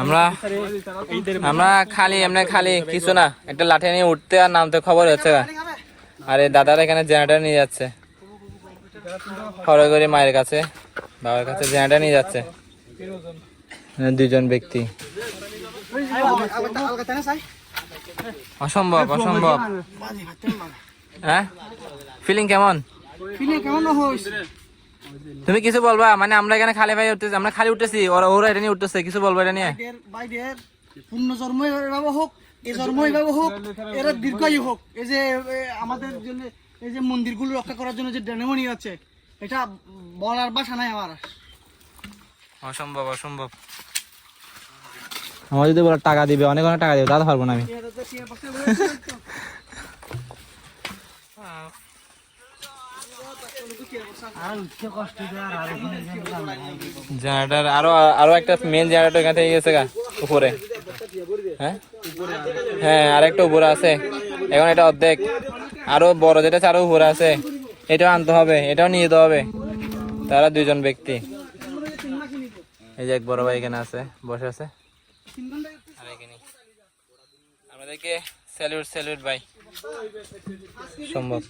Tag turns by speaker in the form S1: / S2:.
S1: আমরা আমরা খালি এমনি খালি কিছু না, একটা লাঠি নিয়ে উঠতে আর নামতে খবর হচ্ছে। আর এই দাদারা এখানে জেনারেটর নিয়ে যাচ্ছে, খড়ে করে মায়ের কাছে বাবার কাছে জেনারেটর নিয়ে যাচ্ছে। দুজন ব্যক্তি, অসম্ভব অসম্ভব। হ্যাঁ, ফিলিং কেমন? তুমি কিছু বলবা? মানে আমরা এখানে খালি ভাই উঠতেছি, আমরা খালি উঠতেছি, ওরা এটা নিয়ে উঠতেছে, কিছু বলবো এটা নিয়ে?
S2: পূর্ণ জন্ম এভাবে হোক, এই জন্ম এভাবে হোক, এরা দীর্ঘায়ু হোক। এই যে আমাদের জন্য এই যে মন্দিরগুলো রক্ষা করার জন্য যে ডেনেমনি আছে, এটা বলার ভাষা নাই আমার।
S1: অসম্ভব অসম্ভব। আমার যদি বলে টাকা দিবে, অনেক অনেক টাকা দিবে, দাদা পারবো না আমি। জেনারেটর আরো আরো একটা মেন জেনারেটর এখান থেকে গেছে গা উপরে। হ্যাঁ হ্যাঁ, আরেকটা উপরে আছে, এখন এটা অর্ধেক। আরো বড় যেটা আরো উপরে আছে, এটাও আনতে হবে, এটাও নিয়ে যেতে হবে। তারা দুইজন ব্যক্তি। এই যে এক বড় ভাই এখানে আছে, বসে আছে। আর এখানে আমাদেরকে স্যালুট স্যালুট ভাই। সম্ভব।